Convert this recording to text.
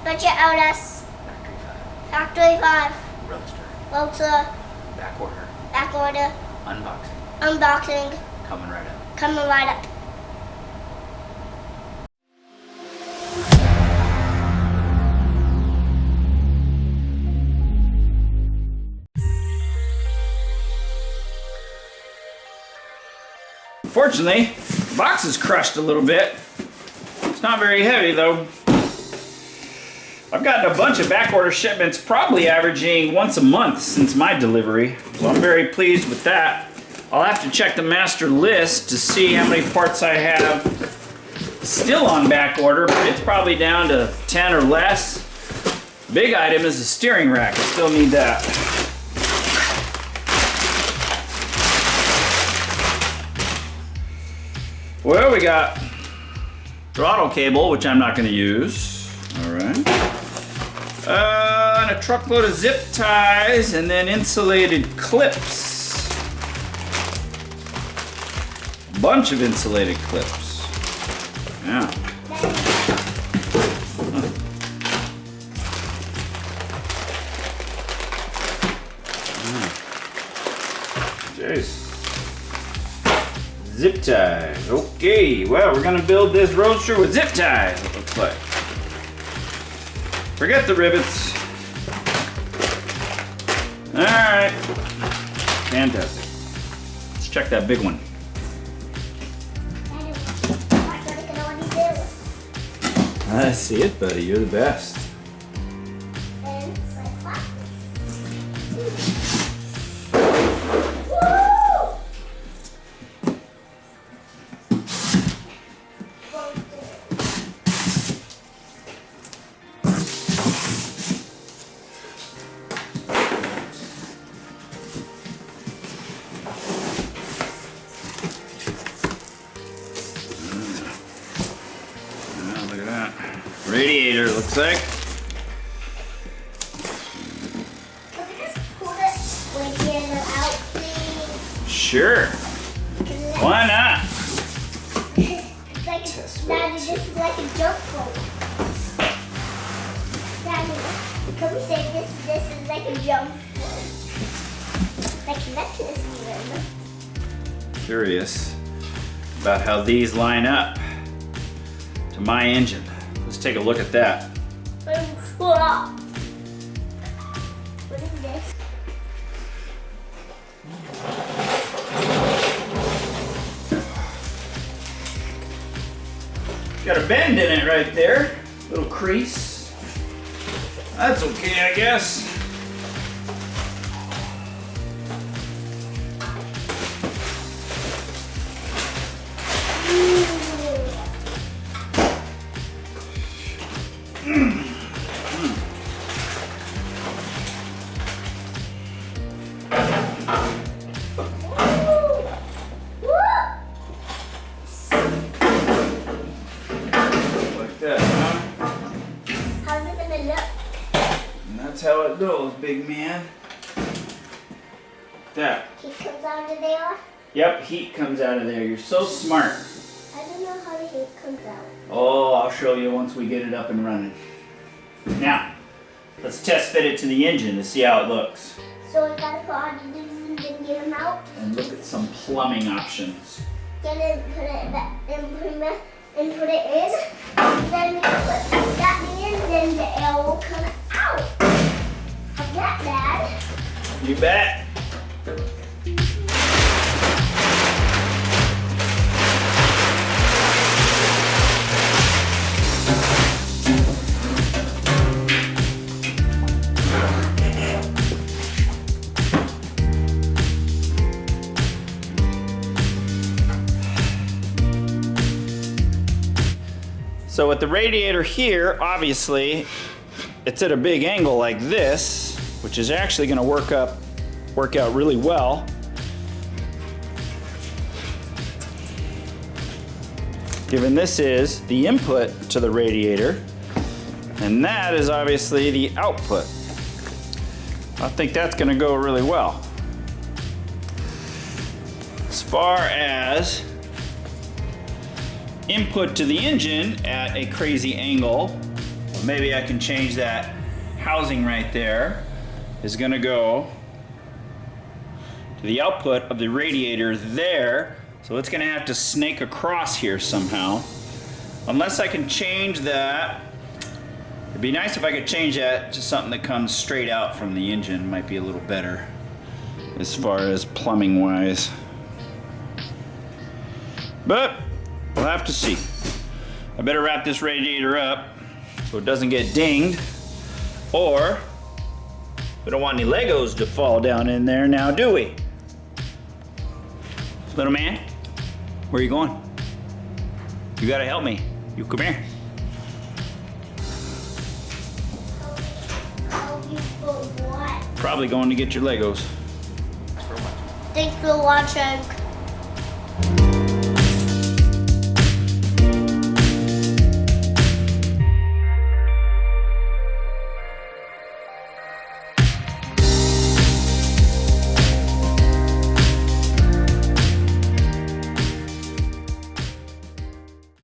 Budget LS. Factory 5. Roadster. Backorder. Unboxing. Coming right up. Fortunately, the box is crushed a little bit. It's not very heavy though. I've gotten a bunch of backorder shipments, probably averaging once a month since my delivery, so I'm very pleased with that. I'll have to check the master list to see how many parts I have still on backorder, but it's probably down to 10 or less. Big item is the steering rack. I still need that. Well, we got throttle cable, which I'm not going to use. All right. And a truckload of zip ties, and then insulated clips. A bunch of insulated clips. Yeah. Jeez. Zip ties. Okay, well, we're gonna build this roadster with zip ties, it looks like. Forget the rivets. All right. Fantastic. Let's check that big one. I see it, buddy. You're the best. Radiator, looks like. Can we just pull this radiator out, please? Sure. Why not? It's like, Daddy, this is like a jump rope. Daddy, can we say this is like a jump rope? Like necklace even. Curious about how these line up to my engine. Let's take a look at that. What is this? Got a bend in it right there. Little crease. That's okay, I guess. That's how it goes, big man. That. Heat comes out of there? Yep, heat comes out of there. You're so smart. I don't know how the heat comes out. Oh, I'll show you once we get it up and running. Now, let's test fit it to the engine to see how it looks. So we gotta put all the dudes and then get them out? And look at some plumbing options. Get it, put it back, and put it in. And then we put that in, then the air will come out. How's that, Dad? You bet. So with the radiator here, obviously, it's at a big angle like this, which is actually going to work out really well. Given this is the input to the radiator, and that is obviously the output. I think that's going to go really well. As far as input to the engine at a crazy angle, maybe I can change that housing right there. Is gonna go to the output of the radiator there. So it's gonna have to snake across here somehow. Unless I can change that. It'd be nice if I could change that to something that comes straight out from the engine. Might be a little better as far as plumbing wise. But we'll have to see. I better wrap this radiator up so it doesn't get dinged, or we don't want any Legos to fall down in there now, do we? Little man, where are you going? You gotta help me. You come here. For what? Probably going to get your Legos. Thanks for watching.